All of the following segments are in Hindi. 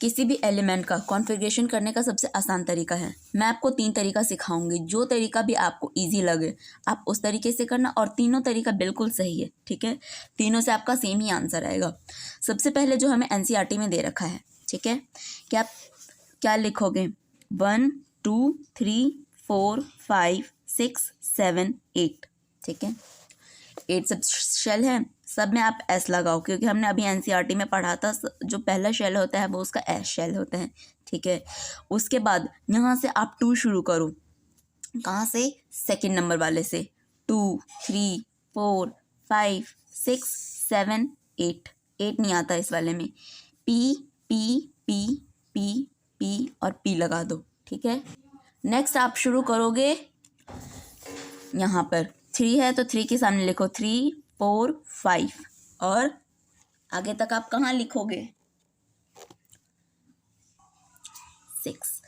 किसी भी एलिमेंट का कॉन्फ़िगरेशन करने का सबसे आसान तरीका है। मैं आपको 3 तरीका सिखाऊंगी, जो तरीका भी आपको इजी लगे आप उस तरीके से करना, और तीनों तरीका बिल्कुल सही है, ठीक है। तीनों से आपका सेम ही आंसर आएगा। सबसे पहले जो हमें एनसीईआरटी में दे रखा है, ठीक है, कि आप क्या लिखोगे, 1 2 3 4 5 6 7 8, ठीक है। 8 सब शेल है, सब में आप एस लगाओ, क्योंकि हमने अभी एनसीईआरटी में पढ़ा था जो पहला शेल होता है वो उसका एस शेल होता है, ठीक है। उसके बाद यहाँ से आप 2 शुरू करो। कहाँ से? सेकंड नंबर वाले से। 2 3 4 5 6 7 8, 8 नहीं आता इस वाले में। P P P P P और पी लगा दो, ठीक है। नेक्स्ट आप शुरू करोगे, यहाँ पर 3 है तो 3 के सामने लिखो 3 4 5, और आगे तक आप कहाँ लिखोगे? 6।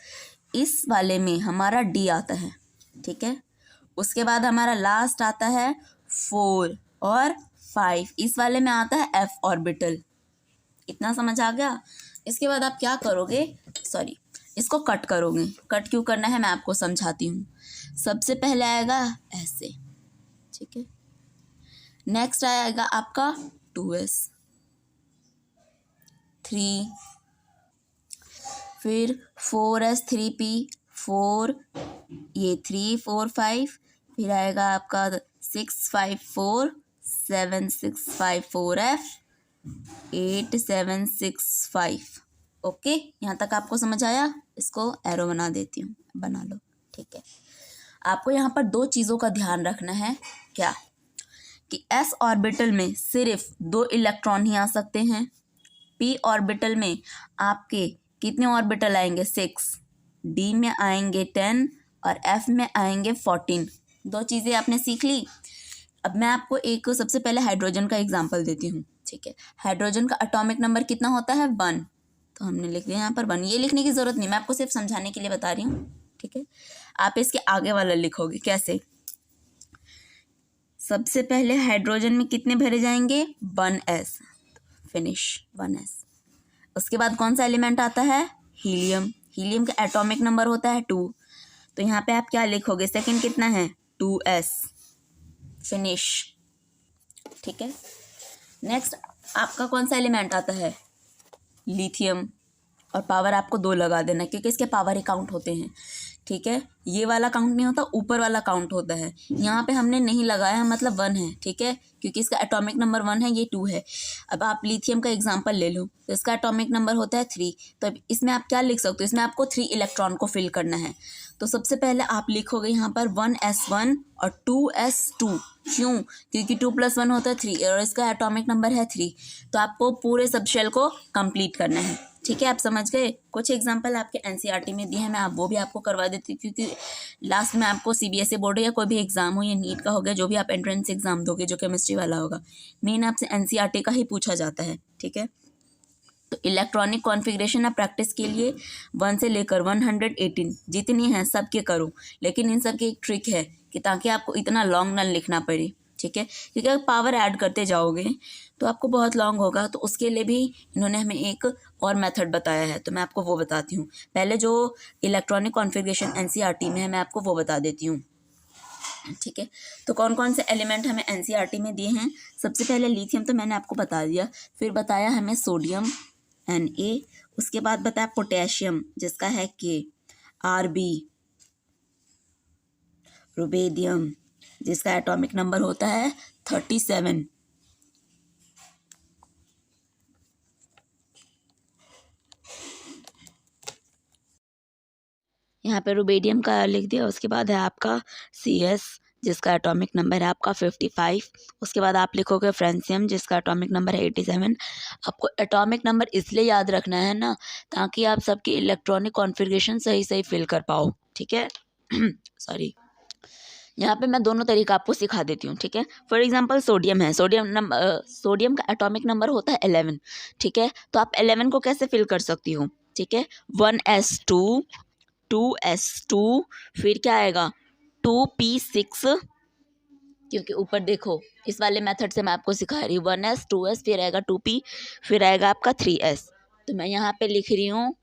इस वाले में हमारा डी आता है, ठीक है। उसके बाद हमारा लास्ट आता है 4 और 5, इस वाले में आता है एफ ऑर्बिटल। इतना समझ आ गया? इसके बाद आप क्या करोगे, सॉरी, इसको कट करोगे। कट क्यों करना है मैं आपको समझाती हूँ। सबसे पहले आएगा ऐसे, ठीक है। नेक्स्ट आएगा आपका 2s, 3, फिर 4s 3p 4, ये 3 4 5, फिर आएगा आपका 6 5 4 7 6 5 4f 8 7 6 5। ओके, यहाँ तक आपको समझ आया? इसको एरो बना देती हूँ, बना लो, ठीक है। आपको यहाँ पर 2 चीज़ों का ध्यान रखना है। क्या? कि s ऑर्बिटल में सिर्फ 2 इलेक्ट्रॉन ही आ सकते हैं। p ऑर्बिटल में आपके कितने ऑर्बिटल आएंगे? 6, d में आएंगे 10 और f में आएंगे 14। 2 चीज़ें आपने सीख ली। अब मैं आपको एक सबसे पहले हाइड्रोजन का एग्जांपल देती हूँ, ठीक है। हाइड्रोजन का एटॉमिक नंबर कितना होता है? 1, तो हमने लिख दिया यहाँ पर 1। ये लिखने की ज़रूरत नहीं, मैं आपको सिर्फ समझाने के लिए बता रही हूँ, ठीक है। आप इसके आगे वाला लिखोगे कैसे? सबसे पहले हाइड्रोजन में कितने भरे जाएंगे? 1s, finish 1s। उसके बाद कौन सा एलिमेंट आता है? हीलियम। हीलियम का एटॉमिक नंबर होता है 2, तो यहाँ पे आप क्या लिखोगे? सेकंड कितना है? 2s, फिनिश, ठीक है। नेक्स्ट आपका कौन सा एलिमेंट आता है? लिथियम, और पावर आपको 2 लगा देना, क्योंकि इसके पावर ही काउंट होते हैं, ठीक है। ये वाला काउंट नहीं होता, ऊपर वाला काउंट होता है। यहाँ पे हमने नहीं लगाया, मतलब 1 है, ठीक है, क्योंकि इसका एटॉमिक नंबर 1 है, ये 2 है। अब आप लिथियम का एग्जांपल ले लो, तो इसका एटॉमिक नंबर होता है 3, तो अब इसमें आप क्या लिख सकते हो? इसमें आपको 3 इलेक्ट्रॉन को फिल करना है। तो सबसे पहले आप लिखोगे यहाँ पर 1s1 और 2s2। क्यों? क्योंकि 2 + 1 होता है 3, और इसका एटॉमिक नंबर है 3, तो आपको पूरे सब शेल को कंप्लीट करना है, ठीक है। आप समझ गए? कुछ एग्जांपल आपके एनसीईआरटी में दिए हैं, मैं वो भी आपको करवा देती हूँ, क्योंकि लास्ट में आपको सीबीएसई बोर्ड या कोई भी एग्जाम हो, या नीट का हो गया, जो भी आप एंट्रेंस एग्जाम दोगे जो केमिस्ट्री वाला होगा, मेन आपसे एनसीईआरटी का ही पूछा जाता है, ठीक है। तो इलेक्ट्रॉनिक कॉन्फ़िगरेशन आप प्रैक्टिस के लिए 1 से लेकर 118 जितनी हैं सबके करो, लेकिन इन सब की एक ट्रिक है कि ताकि आपको इतना लॉन्ग ना लिखना पड़े, ठीक है। क्योंकि अगर पावर ऐड करते जाओगे तो आपको बहुत लॉन्ग होगा, तो उसके लिए भी इन्होंने हमें एक और मेथड बताया है, तो मैं आपको वो बताती हूँ। पहले जो इलेक्ट्रॉनिक कॉन्फ़िगरेशन एनसीईआरटी में है मैं आपको वो बता देती हूँ, ठीक है। तो कौन कौन से एलिमेंट हमें एनसीईआरटी में दिए हैं? सबसे पहले लिथियम तो मैंने आपको बता दिया, फिर बताया हमें सोडियम Na, उसके बाद बताया पोटेशियम जिसका है K, Rb, रुबेडियम जिसका एटॉमिक नंबर होता है 37, यहाँ पे रुबेडियम का लिख दिया। उसके बाद है आपका Cs जिसका एटॉमिक नंबर है आपका 55। उसके बाद आप लिखोगे फ्रेंसियम जिसका एटॉमिक नंबर है 87। आपको एटॉमिक नंबर इसलिए याद रखना है ना, ताकि आप सबकी इलेक्ट्रॉनिक कॉन्फ़िगरेशन सही सही फिल कर पाओ, ठीक है। सॉरी, यहाँ पे मैं दोनों तरीका आपको सिखा देती हूँ, ठीक है। फॉर एग्जांपल सोडियम है, सोडियम का एटॉमिक नंबर होता है 11, ठीक है। तो आप 11 को कैसे फिल कर सकती हो, ठीक है। 1s2 2s2, फिर क्या आएगा 2p6, क्योंकि ऊपर देखो इस वाले मेथड से मैं आपको सिखा रही हूँ। 1s 2s, फिर आएगा 2p, फिर आएगा आपका 3s, तो मैं यहाँ पे लिख रही हूँ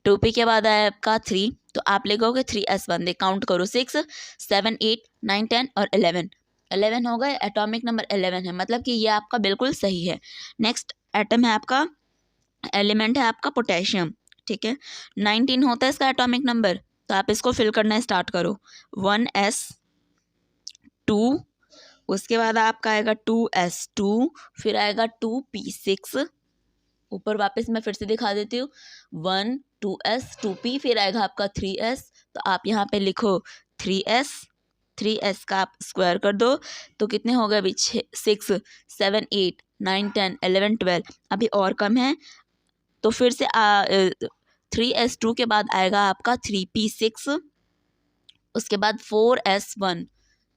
2p के बाद आया आपका 3, तो आप लिखोगे 3s1। दे काउंट करो 6 7 8 9 10 और 11 हो गए। एटॉमिक नंबर 11 है, मतलब कि ये आपका बिल्कुल सही है। नेक्स्ट एटम है आपका, एलिमेंट है आपका पोटेशियम, ठीक है। 19 होता है इसका एटॉमिक नंबर, तो आप इसको फिल करना स्टार्ट करो। 1s2, उसके बाद आपका आएगा 2s2, फिर आएगा 2p6, ऊपर वापस मैं फिर से दिखा देती हूँ 1 2s 2p, फिर आएगा आपका 3s, तो आप यहाँ पे लिखो 3s का आप स्क्वायर कर दो तो कितने हो गए अभी 6 7 8 9 10 11 12, अभी और कम है तो फिर से 3s2 के बाद आएगा आपका 3p6, उसके बाद 4s1।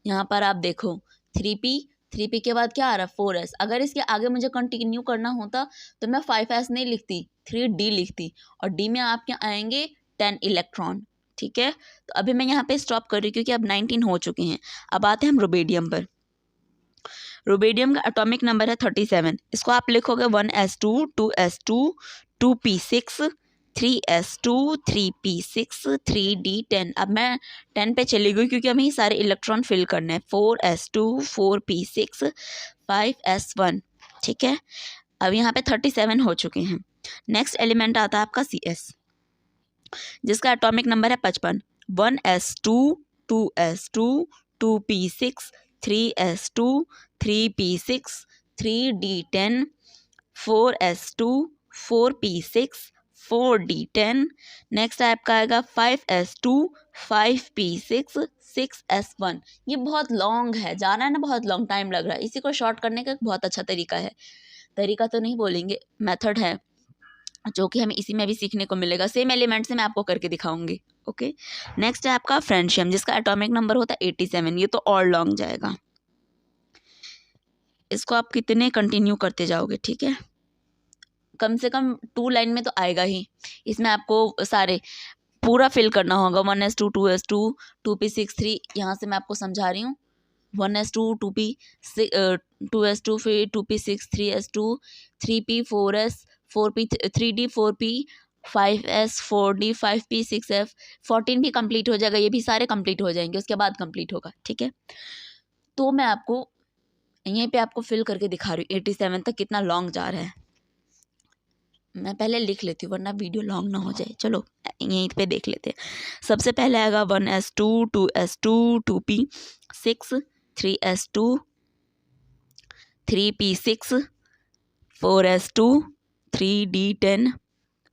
यहाँ पर आप देखो 3p के बाद क्या आ रहा है 4s। अगर इसके आगे मुझे कंटिन्यू करना होता तो मैं 5s नहीं लिखती, 3d लिखती, और d में आपके आएंगे 10 इलेक्ट्रॉन, ठीक है। तो अभी मैं यहाँ पे स्टॉप कर रही हूँ क्योंकि अब 19 हो चुके हैं। अब आते हैं हम रुबेडियम पर। रुबेडियम का एटॉमिक नंबर है 37। इसको आप लिखोगे 1s2 2s2 2p6 3s2 3p6 3d10। अब मैं 10 पे चली गई क्योंकि हमें सारे इलेक्ट्रॉन फिल करने हैं। 4s2 4p6 5s1, ठीक है। अब यहाँ पे 37 हो चुके हैं। नेक्स्ट एलिमेंट आता है आपका cs, जिसका एटॉमिक नंबर है 55। 1s2 2s2 2p6 3s2 3p6 3d10 4s2 4p6 4d10। Next आपका आएगा 5s2 5p6 6s1। ये बहुत लॉन्ग है, जाना है ना, बहुत लॉन्ग टाइम लग रहा है। इसी को शॉर्ट करने का एक बहुत अच्छा तरीका है, तरीका तो नहीं बोलेंगे, मेथड है, जो कि हमें इसी में भी सीखने को मिलेगा। सेम एलिमेंट से मैं आपको करके दिखाऊंगी, ओके। नेक्स्ट है आपका फ्रेंशियम, जिसका एटॉमिक नंबर होता है 87। ये तो और लॉन्ग जाएगा, इसको आप कितने कंटिन्यू करते जाओगे, ठीक है। कम से कम 2 लाइन में तो आएगा ही, इसमें आपको सारे पूरा फिल करना होगा। 1s2 2s2 2p6 3, यहाँ से मैं आपको समझा रही हूँ। 1s2 2p 2s2 फिर 2p6 3s2 3p 4s 4p 3d 4p 5s 4d 5p 6f 14 भी कंप्लीट हो जाएगा। ये भी सारे कंप्लीट हो जाएंगे, उसके बाद कंप्लीट होगा, ठीक है। तो मैं आपको यहीं पे आपको फिल करके दिखा रही हूँ 87 तक कितना लॉन्ग जा रहा है। मैं पहले लिख लेती हूँ वरना वीडियो लॉन्ग ना हो जाए। चलो यहीं पे देख लेते हैं। सबसे पहले आएगा 1s2 2s2 2p6 3s2 3p6 4s2 3d10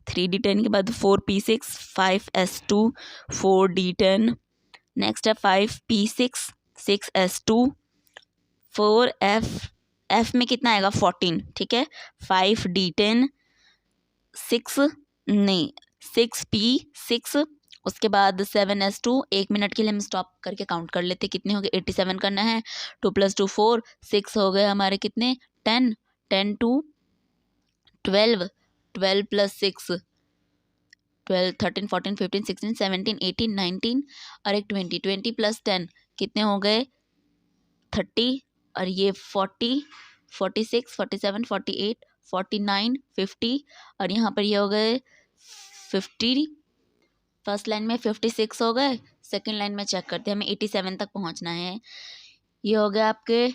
3d10 के बाद 4p6 5s2 4d10। नेक्स्ट है 5p6 6s2 4f में कितना आएगा 14, ठीक है। 5d10 6p6, उसके बाद 7s2। 1 मिनट के लिए हम स्टॉप करके काउंट कर लेते कितने हो गए। 87 करना है, 2 + 2 4 6 हो गए हमारे कितने 10 10 2 12 12 + 6 12 13 14 15 16 17 18 19 और एक 20 20 + 10 कितने हो गए 30, और ये 40 46 47 48 49 50, और यहाँ पर ये हो गए 50। फर्स्ट लाइन में 56 हो गए, सेकंड लाइन में चेक करते हैं, हमें 87 तक पहुँचना है। ये हो गया आपके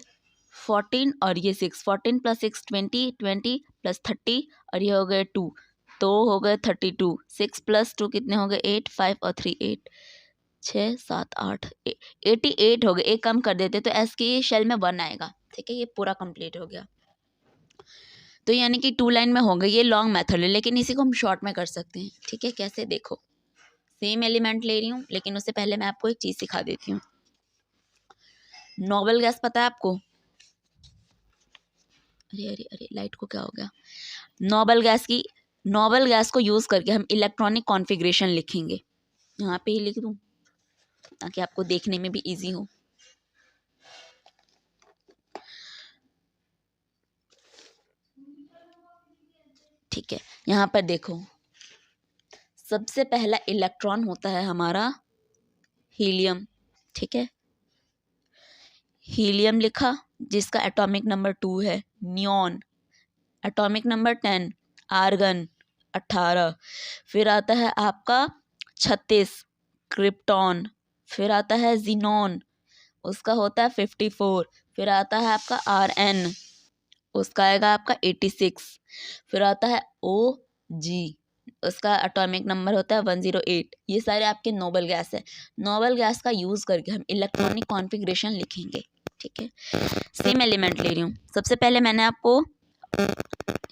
14 और ये 6 14 + 6 20 20 + 30, और ये हो गए 2 तो हो गए 32। 6 + 2 कितने हो गए 8 5 और 3 8 6 7 8 88 हो गए। एक कम कर देते तो एस की शेल में 1 आएगा, ठीक है। ये पूरा कंप्लीट हो गया, तो यानी कि 2 लाइन में हो गई। ये लॉन्ग मेथड है लेकिन इसी को हम शॉर्ट में कर सकते हैं, ठीक है। कैसे देखो, सेम एलिमेंट ले रही हूँ लेकिन उससे पहले मैं आपको एक चीज़ सिखा देती हूँ। नोबल गैस पता है आपको? अरे अरे अरे लाइट को क्या हो गया। नोबल गैस को यूज़ करके हम इलेक्ट्रॉनिक कॉन्फ़िगरेशन लिखेंगे। यहाँ पे ही लिख दूँ ताकि आपको देखने में भी इजी हो। ठीक है, यहाँ पर देखो, सबसे पहला इलेक्ट्रॉन होता है हमारा हीलियम, ठीक है। हीलियम लिखा, जिसका एटॉमिक नंबर 2 है। Neon atomic number 10। आर्गन 18, फिर आता है आपका 36 क्रिप्टॉन, फिर आता है जीनॉन, उसका होता है 54, फिर आता है आपका Rn, उसका आएगा आपका 86, फिर आता है OG, उसका एटॉमिक नंबर होता है 108। ये सारे आपके नोबल गैस है। नोबल गैस का यूज़ करके हम इलेक्ट्रॉनिक कॉन्फ़िगरेशन लिखेंगे, ठीक है। सेम एलिमेंट ले रही हूँ। सबसे पहले मैंने आपको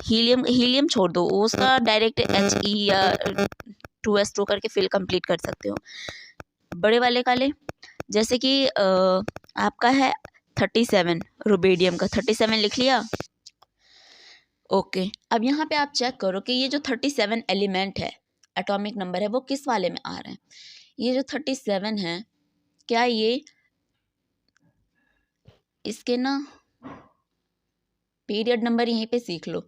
हीलियम छोड़ दो, उसका डायरेक्ट He या 2s2 करके फिल कंप्लीट कर सकते हो। बड़े वाले का ले, जैसे कि आपका है 37 रुबेडियम का, 37 लिख लिया। ओके, अब यहाँ पे आप चेक करो कि ये जो 37 एलिमेंट है, एटॉमिक नंबर है, वो किस वाले में आ रहा है। ये जो 37 है, क्या ये इसके ना पीरियड नंबर यहीं पे सीख लो,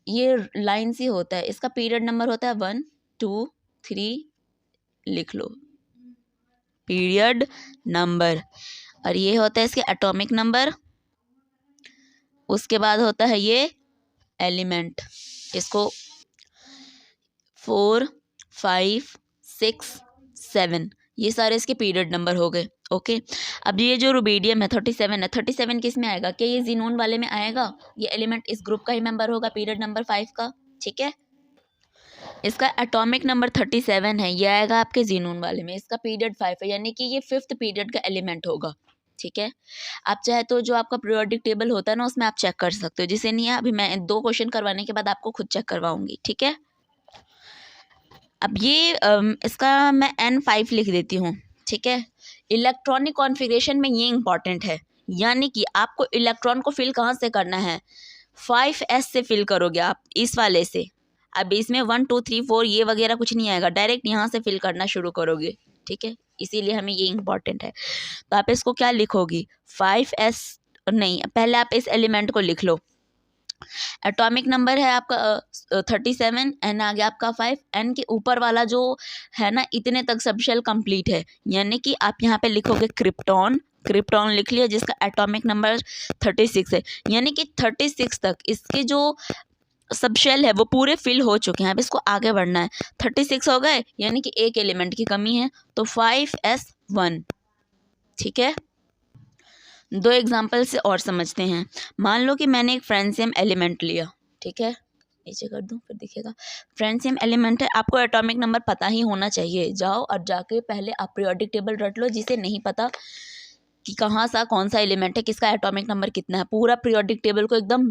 ये लाइन से होता है, इसका पीरियड नंबर होता है 1 2 3, लिख लो पीरियड नंबर, और ये होता है इसके एटॉमिक नंबर, उसके बाद होता है ये एलिमेंट, इसको 4 5 6 7, ये सारे इसके पीरियड नंबर हो गए। ओके, अब ये जो रुबीडियम है 37 है, 37 किस में आएगा, क्या ये जीनोन वाले में आएगा, ये एलिमेंट इस ग्रुप का ही मेंबर होगा, पीरियड नंबर 5 का, ठीक है। इसका एटॉमिक नंबर 37 है, ये आएगा आपके जीनोन वाले में, इसका पीरियड 5 है, यानी कि ये 5th पीरियड का एलिमेंट होगा, ठीक है। आप चाहे तो जो आपका पीरियोडिक टेबल होता है ना, उसमें आप चेक कर सकते हो, जिसे नहीं है अभी मैं 2 क्वेश्चन करवाने के बाद आपको खुद चेक करवाऊंगी, ठीक है। अब ये इसका मैं N5 लिख देती हूँ, ठीक है। इलेक्ट्रॉनिक कॉन्फ़िगरेशन में ये इंपॉर्टेंट है, यानी कि आपको इलेक्ट्रॉन को फिल कहाँ से करना है, 5s से फिल करोगे आप, इस वाले से। अब इसमें 1 2 3 4 ये वगैरह कुछ नहीं आएगा, डायरेक्ट यहाँ से फिल करना शुरू करोगे, ठीक है, इसीलिए हमें ये इंपॉर्टेंट है। तो आप इसको क्या लिखोगी, 5s नहीं, पहले आप इस एलिमेंट को लिख लो। एटॉमिक नंबर है आपका 37, एन आ गया आपका 5, एन के ऊपर वाला जो है ना, इतने तक सब शेल कंप्लीट है, यानी कि आप यहाँ पे लिखोगे क्रिप्टॉन, क्रिप्टॉन लिख लिया, जिसका एटॉमिक नंबर 36 है, यानी कि 36 तक इसके जो सब शेल है वो पूरे फिल हो चुके हैं। अब इसको आगे बढ़ना है, 36 हो गए, यानी कि एक एलिमेंट की कमी है, तो 5s1, ठीक है। 2 एग्जाम्पल से और समझते हैं। मान लो कि मैंने एक फ्रेंसियम एलिमेंट लिया, ठीक है, नीचे कर दूं फिर दिखेगा। फ्रेंसियम एलिमेंट है, आपको एटॉमिक नंबर पता ही होना चाहिए, जाओ और जाके पहले आप पीरियोडिक टेबल रट लो, जिसे नहीं पता कि कहाँ सा कौन सा एलिमेंट है, किसका एटॉमिक नंबर कितना है, पूरा पीरियोडिक टेबल को एकदम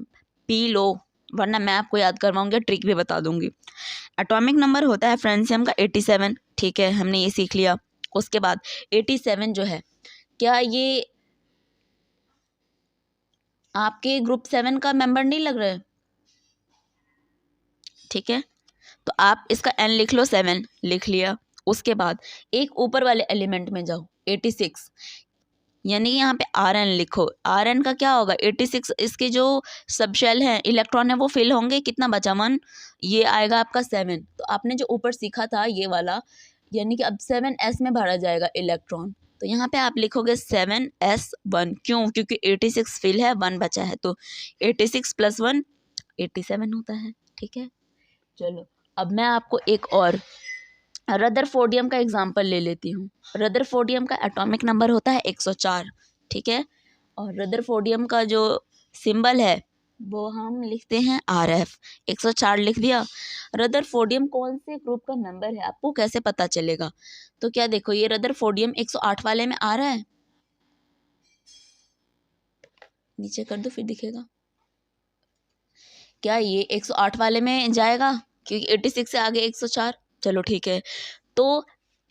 पी लो, वरना मैं आपको याद करवाऊंगी, ट्रिक भी बता दूंगी। एटॉमिक नंबर होता है फ्रेंसियम का 87, ठीक है, हमने ये सीख लिया। उसके बाद 87 जो है, क्या ये आपके ग्रुप 7 का मेंबर नहीं लग रहा है, ठीक है, तो आप इसका n लिख लो, 7 लिख लिया। उसके बाद एक ऊपर वाले एलिमेंट में जाओ, 86, यानी यहाँ पे Rn लिखो। Rn का क्या होगा, 86, इसके जो सब शेल हैं, इलेक्ट्रॉन है, वो फिल होंगे, कितना बचा 1, ये आएगा आपका 7। तो आपने जो ऊपर सीखा था ये वाला, यानी कि अब 7s में भरा जाएगा इलेक्ट्रॉन, तो यहाँ पे आप लिखोगे 7s1, क्यों, क्योंकि 86 फिल है, 1 बचा है, तो 86 + 1 87 होता है, ठीक है। चलो, अब मैं आपको एक और रदरफोर्डियम का एग्जाम्पल ले लेती हूँ। रदरफोर्डियम का एटॉमिक नंबर होता है 104, ठीक है, और रदरफोर्डियम का जो सिंबल है वो हम लिखते हैं RF, 104 लिख दिया। रदरफोर्डियम कौन से ग्रुप का नंबर है, आपको कैसे पता चलेगा, तो क्या देखो, ये रदरफोर्डियम 108 वाले में आ रहा है, नीचे कर दो फिर दिखेगा, क्या ये 108 वाले में जाएगा, क्योंकि 86 से आगे 104, चलो ठीक है, तो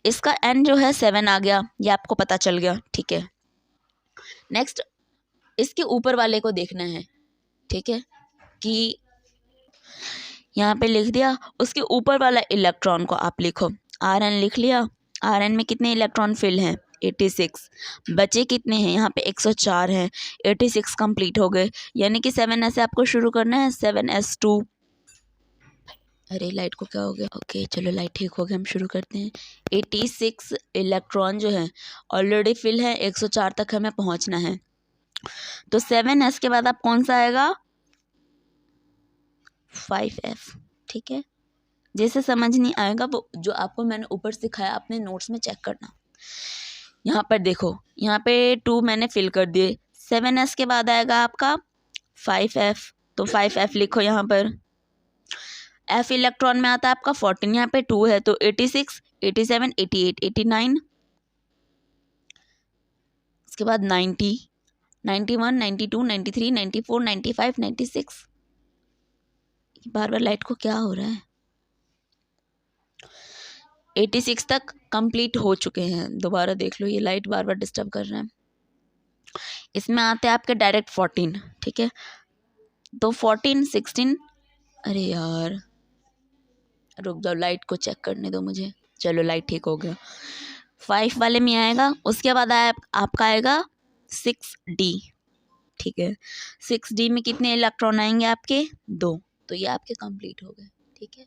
इसका n जो है 7 आ गया, ये आपको पता चल गया, ठीक है। नेक्स्ट इसके ऊपर वाले को देखना है, ठीक है, कि यहाँ पे लिख दिया, उसके ऊपर वाला इलेक्ट्रॉन को आप लिखो, Rn लिख लिया। Rn में कितने इलेक्ट्रॉन फिल हैं, 86, बचे कितने हैं, यहाँ पे 104 हैं, 86 कंप्लीट हो गए, यानी कि 7s से आपको शुरू करना है, 7s2, अरे लाइट को क्या हो गया, ओके चलो लाइट ठीक हो गया, हम शुरू करते हैं। 86 इलेक्ट्रॉन जो है ऑलरेडी फिल है, 104 तक हमें पहुंचना है, तो 7s के बाद आप कौन सा आएगा, 5f, ठीक है। जैसे समझ नहीं आएगा वो जो आपको मैंने ऊपर सिखाया अपने नोट्स में चेक करना। यहाँ पर देखो, यहाँ पे 2 मैंने फिल कर दिए। 7s के बाद आएगा आपका 5f, तो 5f लिखो यहाँ पर। f इलेक्ट्रॉन में आता है आपका 14, यहाँ पे 2 है तो 86, 87, 88, 89, उसके बाद 90, 91, 92, 93, 94, 95, 96। बार बार लाइट को क्या हो रहा है? 86 तक कंप्लीट हो चुके हैं। दोबारा देख लो, ये लाइट बार बार डिस्टर्ब कर रहा है। इसमें आते हैं आपके डायरेक्ट 14, ठीक है। तो 14, 16, अरे यार रुक जाओ, लाइट को चेक करने दो मुझे। चलो लाइट ठीक हो गया। 5 वाले में आएगा, उसके बाद आपका आएगा 6d, ठीक है। 6d में कितने इलेक्ट्रॉन आएंगे आपके? 2, तो ये आपके कंप्लीट हो गए, ठीक है।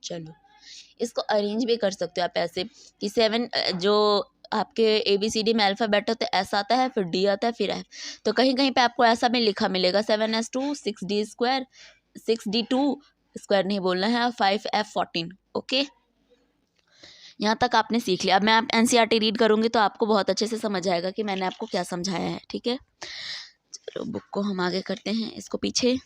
चलो इसको अरेंज भी कर सकते हो आप ऐसे कि 7 जो आपके ABCD में अल्फ़ाबेट होता है, S आता है, फिर D आता है, फिर F। तो कहीं कहीं पे आपको ऐसा भी लिखा मिलेगा 7s2 6d square, 6d2 square नहीं बोलना है, 5f14। ओके, यहाँ तक आपने सीख लिया। अब मैं आप NCERT रीड करूँगी तो आपको बहुत अच्छे से समझ आएगा कि मैंने आपको क्या समझाया है, ठीक है। चलो बुक को हम आगे करते हैं, इसको पीछे।